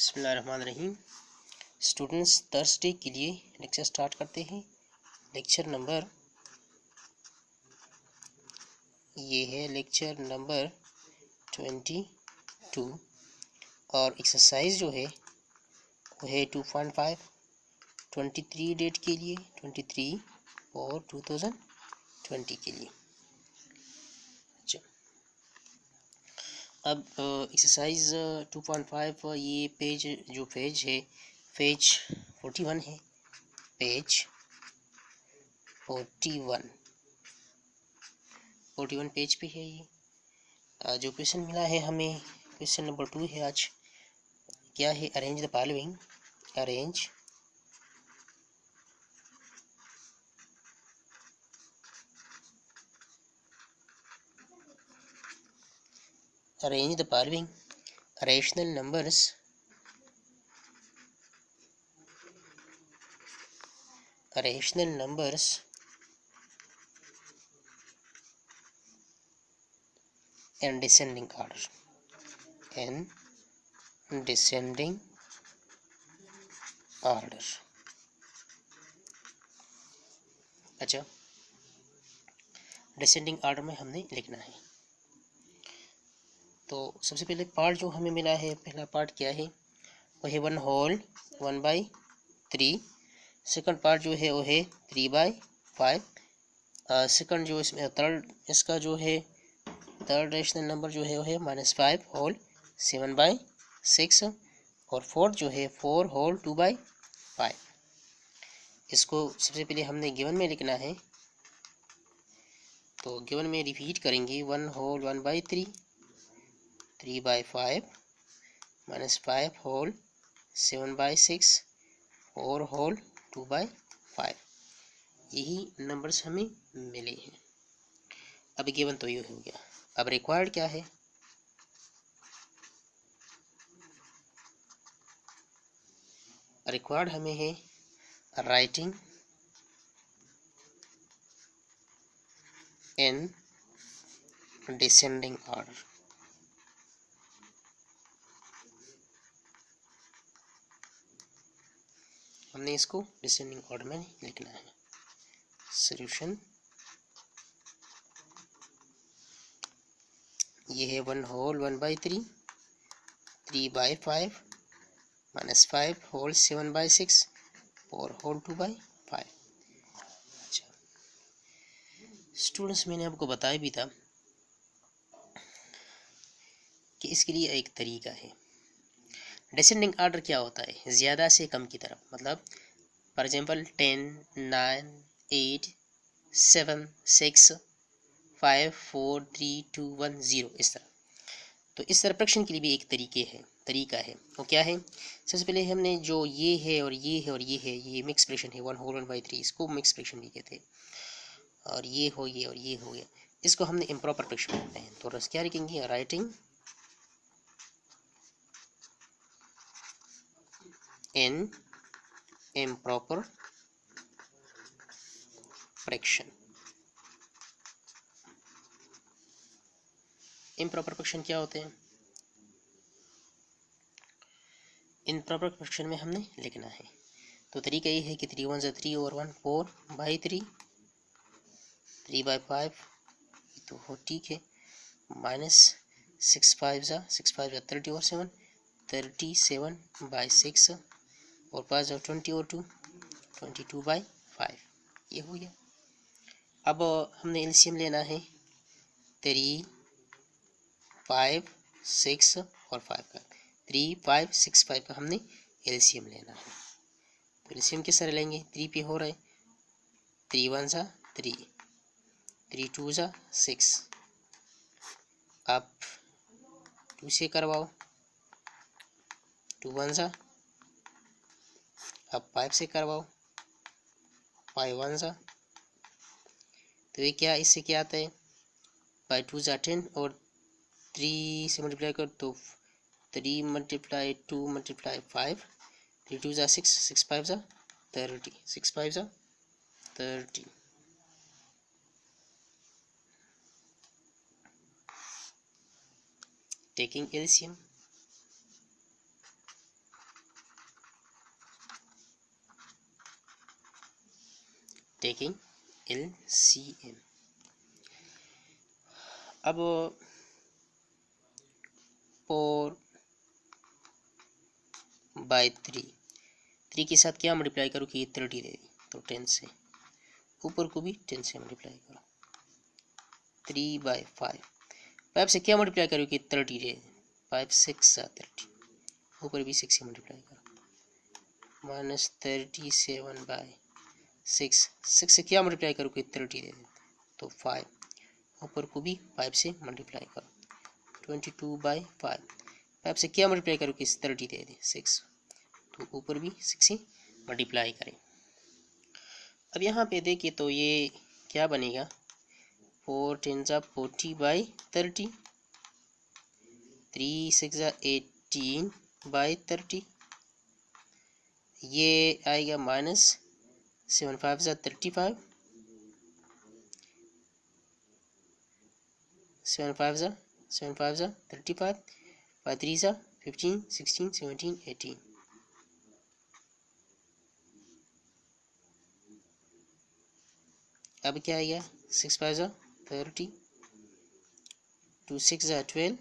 बिस्मिल्लाहिर्रहमानिर्रहीम। Students, Thursday के लिए लेक्चर स्टार्ट करते हैं। लेक्चर नंबर लेक्चर नंबर 22 और एक्सरसाइज जो है वो है 2.5 23 डेट के लिए, 23 और 2020 के लिए। अच्छा, अब एक्सरसाइज 2.5 ये पेज है पेज 41 है। पेज 41 पेज पे है ये। जो क्वेश्चन मिला है हमें, क्वेश्चन नंबर 2 है। आज क्या है? Arrange the following. Arrange the following rational numbers in descending order. अच्छा, डिसेंडिंग ऑर्डर में हमने लिखना है। तो सबसे पहले पार्ट जो हमें मिला है, पहला पार्ट क्या है? वो है 1 होल 1/3। सेकंड पार्ट जो है वो है 3/5। सेकंड जो इसमें थर्ड इसका जो है थर्ड रेशनल नंबर जो है वो है -5 होल 7/6। और फोर्थ जो है 4 होल 2/5। इसको सबसे पहले हमने गिवन में लिखना है, तो गिवन में रिपीट करेंगे। 1 होल 1/3, 3/5, -5 होल 7/6, 4 होल 2/5। यही नंबर्स हमें मिले हैं। अब गिवन तो ये हो गया। अब रिक्वायर्ड क्या है? रिक्वायर्ड हमें है राइटिंग इन डिसेंडिंग ऑर्डर। हमने इसको डिसेंडिंग ऑर्डर में लिखना है। सॉल्यूशन ये है 1 होल 1/3, 3/5, -5 होल 7/6, 4 होल 2/5। अच्छा स्टूडेंट्स, मैंने आपको बताया भी था कि इसके लिए एक तरीका है। डिसेंडिंग ऑर्डर क्या होता है? ज़्यादा से कम की तरफ, मतलब फॉर एग्जांपल 10, 9, 8, 7, 6, 5, 4, 3, 2, 1, 0, इस तरह। तो इस तरह प्रश्न के लिए भी एक तरीका है। वो क्या है? सबसे पहले हमने जो ये है और ये है और ये मिक्स फ्रैक्शन है। 1 होल 1/3 इसको मिक्स फ्रैक्शन भी कहते हैं। और ये हो गया, इसको हमने इम्प्रॉपर फ्रैक्शन कहते हैं। तो रस क्या लिखेंगे? Writing in improper fraction. Improper fraction क्या होते हैं? इम्प्रॉपर फ्रैक्शन में हमने लिखना है, तो तरीका ये है कि 3 1 3 और 1 4/3, 3/5 तो हो ठीक है, -6 5 30 और 7 37/6 और 5 और 20 और 2 22/5। ये हो गया। अब हमने एलसीएम लेना है 3 5 6 और 5 का। 3 5 6 5 का हमने एलसीएम लेना है। तो एलसीएम किस तरह लेंगे? 3 पे हो रहा है, 3 1 3, 3 2 6। आप 2 से करवाओ, 2 1 अब 5 से करवाओ, 5 1 तो ये क्या, इससे क्या आता है? 5 2 10 और 3 से मल्टीप्लाई कर तो 3 × 2 × 5, 3 2 6, 6 5 30, 6 5 30। Taking LCM taking LCM। अब 4/3 के साथ क्या मल्टीप्लाई करो कि 30 दे दी, तो 10 से, ऊपर को भी 10 से मल्टीप्लाई करो। 3/5 5 से क्या मल्टीप्लाई करो कि 30 दे, 5 6 30, ऊपर भी 6 से मल्टीप्लाई करो। -37/6 6 से क्या मल्टीप्लाई करो कि 30 दे दे, तो 5, ऊपर को भी 5 से मल्टीप्लाई करो। 22/5 5 से क्या मल्टीप्लाई करो कि 30 दे दे, 6, तो ऊपर भी 6 से मल्टीप्लाई करें। अब यहाँ पे देखिए तो ये क्या बनेगा, 4 10 40/30, 3 6 18/30, ये आएगा -7 5 35, 7 5 35, 5 3 15 16 17 18। अब क्या आएगा, 6 5 30, 2 6 12,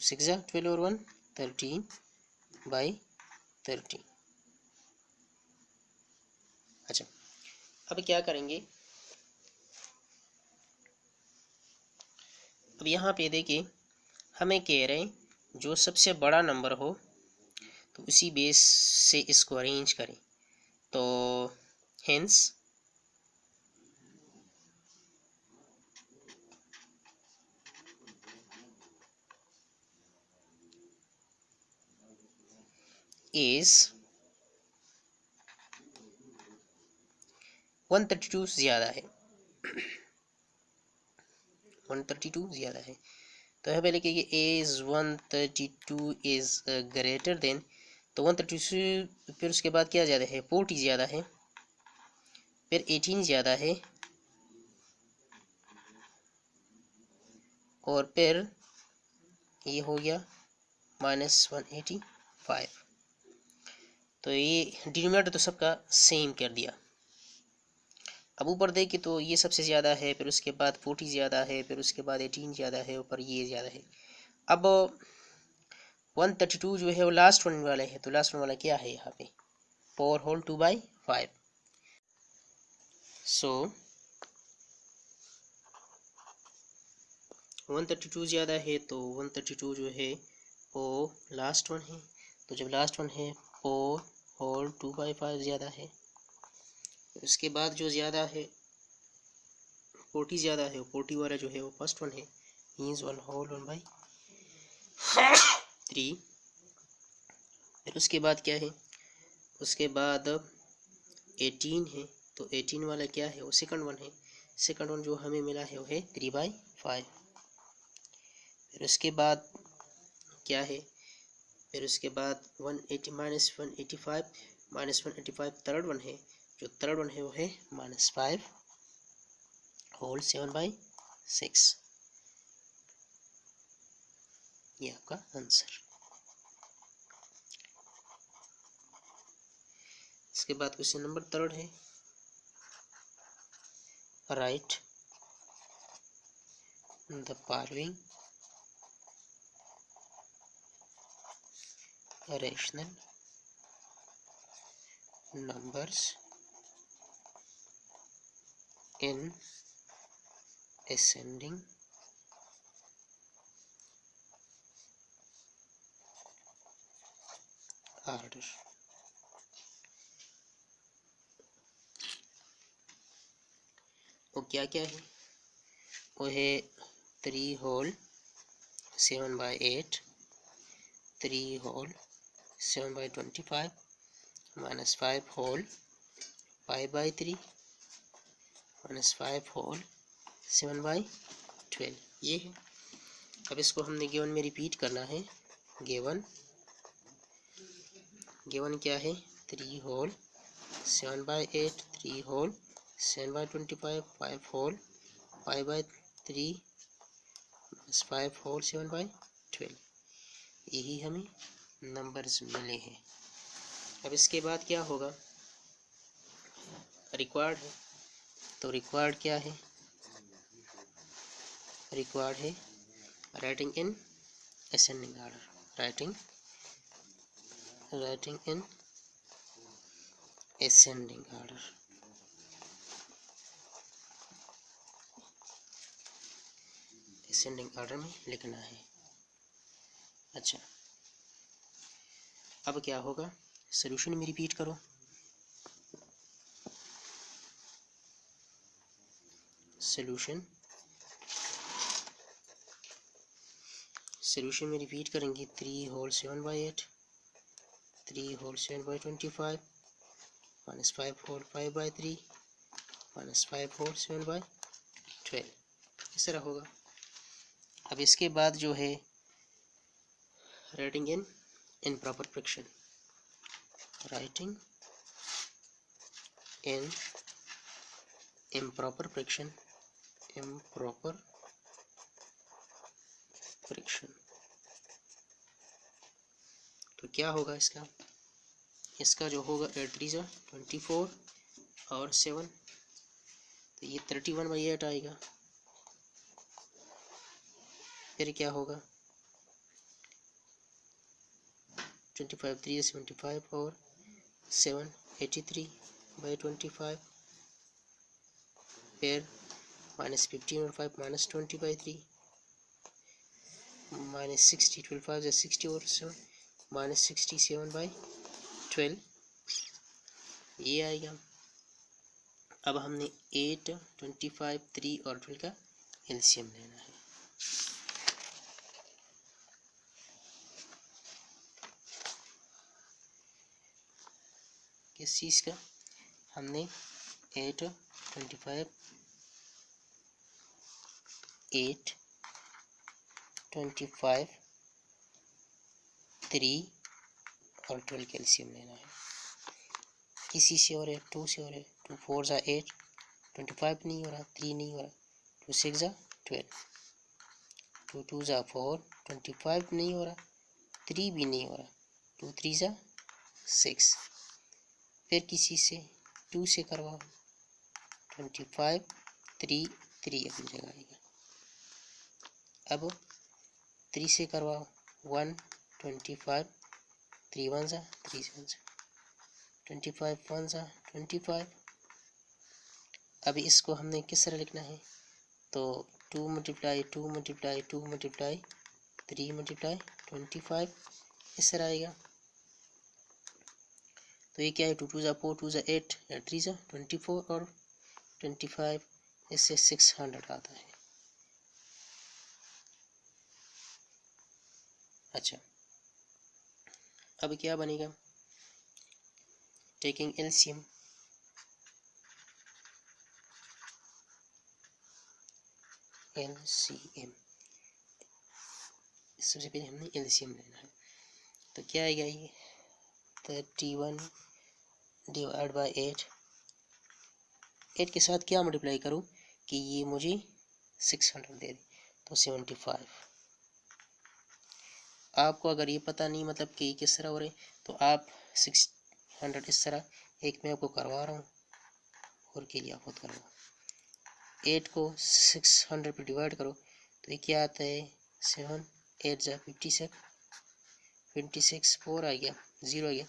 2 6 12 और 1 13/30। अच्छा, अब क्या करेंगे, अब यहाँ पे देखिए हमें कह रहे हैं जो सबसे बड़ा नंबर हो तो उसी बेस से इसको अरेंज करें, तो हेंस इज 132 ज़्यादा है, 132 ज़्यादा है, तो यहाँ पे लिखिए एज 132 इज ग्रेटर देन, तो 132 फिर उसके बाद क्या ज़्यादा है, 40 ज़्यादा है, फिर 18 ज़्यादा है, और फिर ये हो गया -185। तो ये डिनोमिनेटर तो सबका सेम कर दिया। अब ऊपर देखिए तो ये सबसे ज़्यादा है, फिर उसके बाद 40 ज़्यादा है, फिर उसके बाद 18 ज़्यादा है, ऊपर ये ज़्यादा है। अब 132 जो है वो लास्ट वन वाला है, तो लास्ट वन वाला क्या है यहाँ पे, 4 होल 2/5। सो 132 ज़्यादा है, तो 132 जो है वो लास्ट वन है, तो जब लास्ट वन है 4 होल 2/5 ज़्यादा है, उसके बाद जो ज़्यादा है 40 ज़्यादा है, 40 वाला जो है वो फर्स्ट वन है, मीन्स 1 होल 1/3। फिर उसके बाद क्या है, उसके बाद 18 है, तो 18 वाला क्या है, वो सेकंड वन है, सेकंड वन जो हमें मिला है वो है 3/5। फिर उसके बाद क्या है, फिर उसके बाद 180 -185 थर्ड वन है, जो थर्ड वन है वो है -5 होल 7/6। ये आपका आंसर। इसके बाद क्वेश्चन नंबर 3 है, right the following rational numbers in ascending order। वो क्या क्या है, वो है 3 होल 7/8, 3 होल 7/25, -5 होल 5/3, -5 होल 7/12, ये है। अब इसको हमने गिवन में रिपीट करना है। गिवन क्या है, 3 होल 7/8, 3 होल 7/25, 5 होल 5/3, -5 होल 7/12, यही हमें नंबर्स मिले हैं। अब इसके बाद क्या होगा, रिक्वायर्ड है, तो रिक्वायर्ड क्या है, रिक्वायर्ड है writing in ascending order, writing in ascending order. Ascending order में लिखना है। अच्छा, अब क्या होगा, सॉल्यूशन में रिपीट करो। सॉल्यूशन में रिपीट करेंगे 3 whole 7/8, 3 whole 7/25 minus 5 whole 5/3 minus 5 whole 7/12, इस तरह होगा। अब इसके बाद जो है writing in improper fraction, writing in improper fraction, improper fraction. तो क्या होगा इसका जो होगा 8 3 24 और 7, तो ये 31/8 आएगा। फिर क्या होगा 25 3 75 और 7 83/25, फिर माइनस 15 और 5 माइनस 20/3, माइनस 60 12 5 60 और 7 माइनस 67/12, ये आएगा। अब हमने 8 25 3 और 12 का एलसीएम लेना है। किस चीज़ का, हमने 8 25 3 और 12 का एलसीएम लेना है। किसी से और है 2 से और है, 2 4 ज़ा 8, 25 नहीं हो रहा, 3 नहीं हो रहा, 2 6 ज़ा 12, 2 2 ज़ा 4, 25 नहीं हो रहा, 3 भी नहीं हो रहा, 2 3 ज़ा 6। फिर किसी से 2 से करवाओ, 25 3 3 अपनी जगह आएगा। अब 3 से करवाओ 1 25 3 1 ज़ा 3 7 ज़ा 25 1 ज़ा 25। अभी इसको हमने किस तरह लिखना है, तो 2 मल्टीप्लाई 2 मल्टीप्लाई 2 मल्टीप्लाई 3 मल्टीप्लाई 25, इस तरह आएगा। तो ये क्या है, 2 2 ज़ा 4 2 ज़ा 8 3 ज़ा 24 और 25, इससे 600 आता है। अच्छा, अब क्या बनेगा, टेकिंग एलसीएम, सबसे पहले हमने एलसीएम लेना है। तो क्या आएगा, ये 31 डिवाइड बाई 8 के साथ क्या मल्टीप्लाई करूँ कि ये मुझे 600 दे दे, तो 75। आपको अगर ये पता नहीं मतलब कि किस तरह हो रहे, तो आप 600 इस तरह, एक मैं आपको करवा रहा हूँ और के लिए आप खुद करवाओ। 8 को 600 पे डिवाइड करो तो ये क्या आता है, 7 8 ज़ा 56, 4 आ गया, 0 आ गया,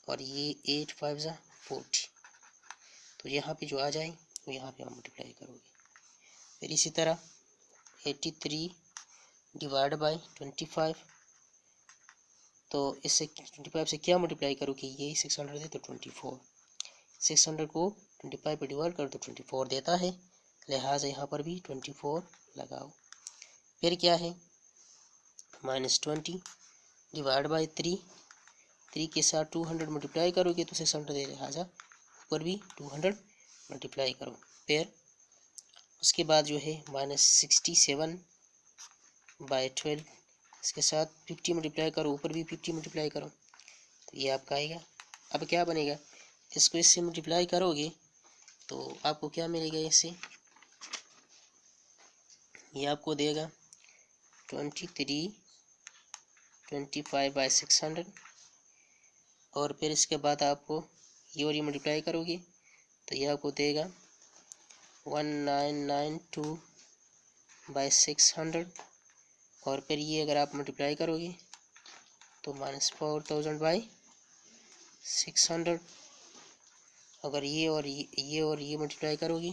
और ये 8 5 ज़ा 40, तो यहाँ पे जो आ जाए वो यहाँ पे आप मल्टीप्लाई करोगे। फिर इसी तरह 83 डिवाइड बाई 25, तो इससे 25 से क्या मल्टीप्लाई करो कि ये 600 है तो 24, 600 को 25 पे डिवाइड करो तो 24 देता है, लिहाजा यहाँ पर भी 24 लगाओ। फिर क्या है, -20 डिवाइड बाई 3 के साथ 200 मल्टीप्लाई करोगे तो 600 दे, लिहाजा ऊपर भी 200 मल्टीप्लाई करो। फिर उसके बाद जो है -67/12, इसके साथ 50 मल्टीप्लाई करो, ऊपर भी 50 मल्टीप्लाई करो, तो ये आपका आएगा। अब क्या बनेगा, इसको इससे मल्टीप्लाई करोगे तो आपको क्या मिलेगा, इससे ये आपको देगा 23/600, और फिर इसके बाद आपको ये और ये मल्टीप्लाई करोगे तो ये आपको देगा 1992/600, और फिर ये अगर आप मल्टीप्लाई करोगे तो -4000/600। अगर ये और ये मल्टीप्लाई करोगे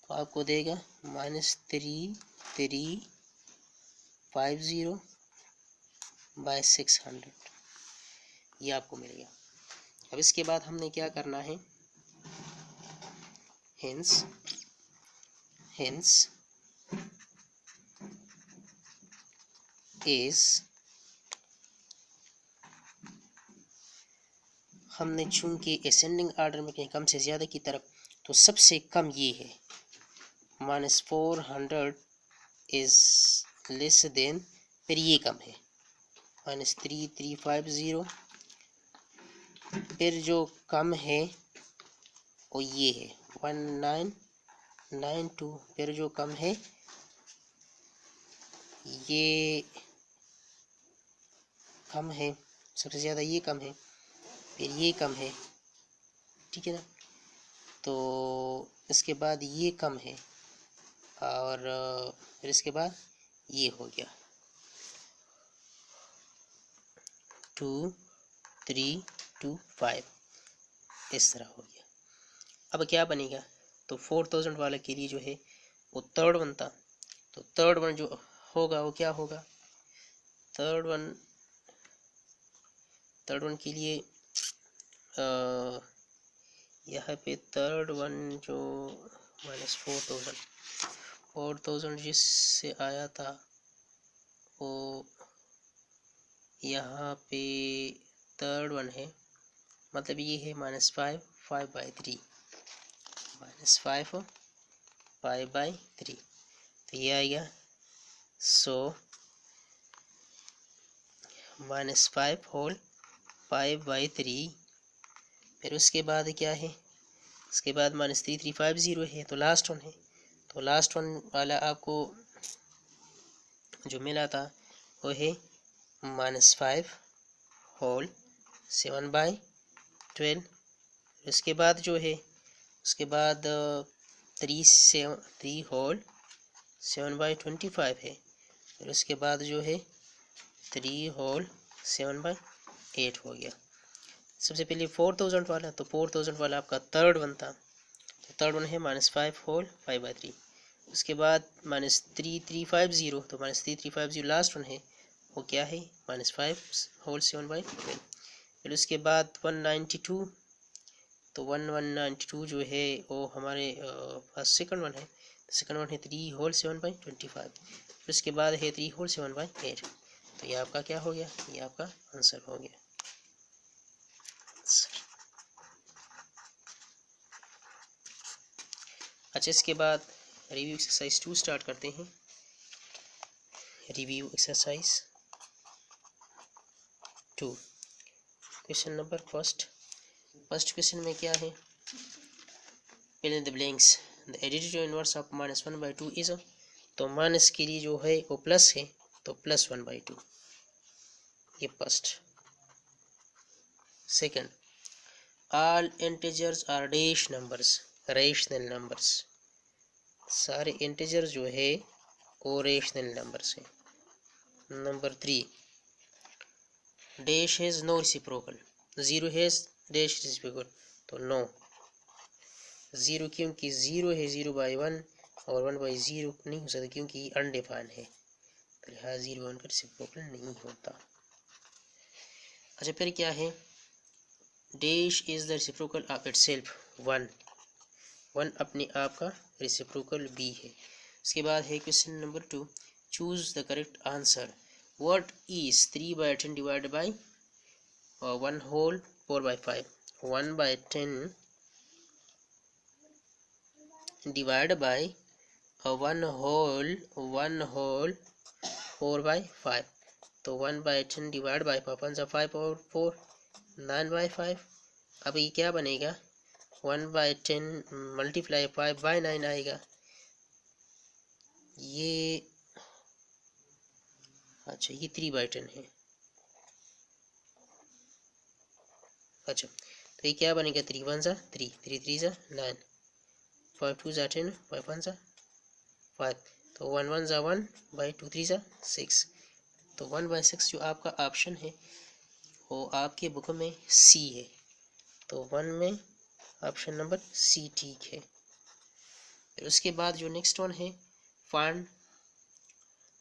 तो आपको देगा -3350/600, ये आपको मिलेगा। अब इसके बाद हमने क्या करना है, हेंस इज, हमने चूंकि असेंडिंग आर्डर में कहीं कम से ज़्यादा की तरफ, तो सबसे कम ये है, -400 इज लेस देन, फिर ये कम है -3350, फिर जो कम है वो ये है 1992, फिर जो कम है ये कम है, सबसे ज़्यादा ये कम है, फिर ये कम है, ठीक है ना। तो इसके बाद ये कम है, और फिर इसके बाद ये हो गया 2 3 2 5, इस तरह हो गया। अब क्या बनेगा, तो 4000 वाले के लिए जो है वो थर्ड वन था, तो थर्ड वन जो होगा वो क्या होगा, थर्ड वन के लिए यहाँ पे थर्ड वन जो -4000 जिससे आया था वो यहाँ पे थर्ड वन है, मतलब ये है -5/3, -5/3, तो ये आएगा, सो -5/3, फिर उसके बाद क्या है, उसके बाद -3350 है, तो लास्ट वन है, तो लास्ट वन वाला आपको जो मिला था वो है -5/7/12, उसके बाद जो है, उसके बाद 3/7/25 है, फिर उसके बाद जो है 3/7/8 हो गया। सबसे पहले 4000 वाला, तो 4000 वाला आपका थर्ड वन था, तो थर्ड वन है -5/3, उसके बाद -3350, तो -3350 लास्ट वन है, वो क्या है -5/7/12, फिर उसके बाद 192, तो 1192 जो है वो हमारे पास सेकंड वन है, सेकंड वन है 3/7/25, फिर उसके बाद है 3/7/8, तो ये आपका क्या हो गया, ये आपका आंसर हो गया। अच्छा, इसके बाद रिव्यू एक्सरसाइज 2 स्टार्ट करते हैं। Review exercise 2, question number first question में क्या है, fill in the blanks, the additive inverse of -1/2 is, तो माइनस के लिए जो है वो प्लस है, तो +1/2, ये first. Second, all integers are dash numbers, rational numbers, सारे इंटीजर जो है वो रेशनल नंबर्स हैं। Number 3, dash has no reciprocal, 0 has dash reciprocal, तो नो 0, क्योंकि 0 है 0/1 और 1/0 नहीं हो सकता क्योंकि अनडिफाइंड है, तो लिहाजा 0/1 का रेसिप्रोकल नहीं होता। अच्छा, फिर क्या है, dash is the reciprocal of itself, 1 अपने आप का रेसिप्रोकल भी है। उसके बाद है question number 2, choose the correct answer, what is 3/10 divided by 1/4/5, 1/10 divided by 1/4/5, तो 1/10 डिवाइड बाई 5 और 4 9/5। अब ये क्या बनेगा, 1/10 मल्टीप्लाई 5/9 आएगा, ये अच्छा ये 3/10 है। अच्छा, तो तो ये क्या बनेगा, 3 1 ज़ा 3, 3 3 ज़ा 9, 5 2 ज़ा 10, 5 1 ज़ा 5, तो 1 1 ज़ा 1 बाई 2 3 ज़ा 6, तो 1/6 जो आपका ऑप्शन है वो आपके बुक में सी है, तो 1 में ऑप्शन नंबर सी ठीक है। फिर उसके बाद जो नेक्स्ट वन है, find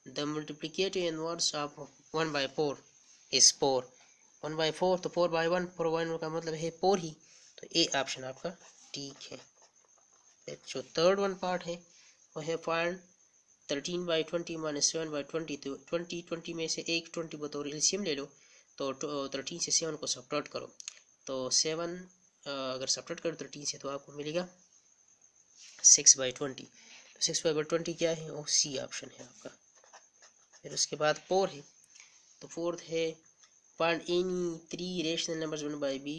the multiplicative inverse of 1/4 is 4, 1/4 तो 4/1, 4/1 का मतलब है 4 ही, तो ए ऑप्शन आपका ठीक है। फिर जो थर्ड वन पार्ट है वो है फाइंड 13/20 माइनस 7/20, तो 20 में से एक 20 बतौर एलसीएम ले लो, तो 13 से 7 को सब्ट्रैक्ट करो, तो 7 अगर सब्ट्रैक्ट करो 13 से तो आपको मिलेगा 6/20, तो 6/20 क्या है, वो सी ऑप्शन है आपका। फिर उसके बाद 4 है, तो फोर्थ है find any 3 rational numbers 1 by b,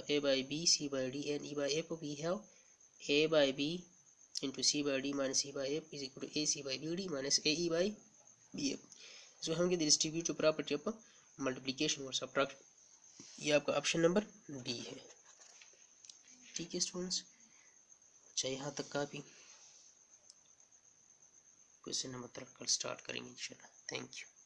a by b, c by d and e by f. We have a by b into c by d minus e by f is equal to ac by bd minus ae by bf. So हम get the distributive property of multiplication और subtraction, ये आपका option number D है। ठीक है students, अच्छा यहाँ तक काफ़ी, क्वेश्चन नंबर 3 कल स्टार्ट करेंगे इंशाल्लाह। Thank you.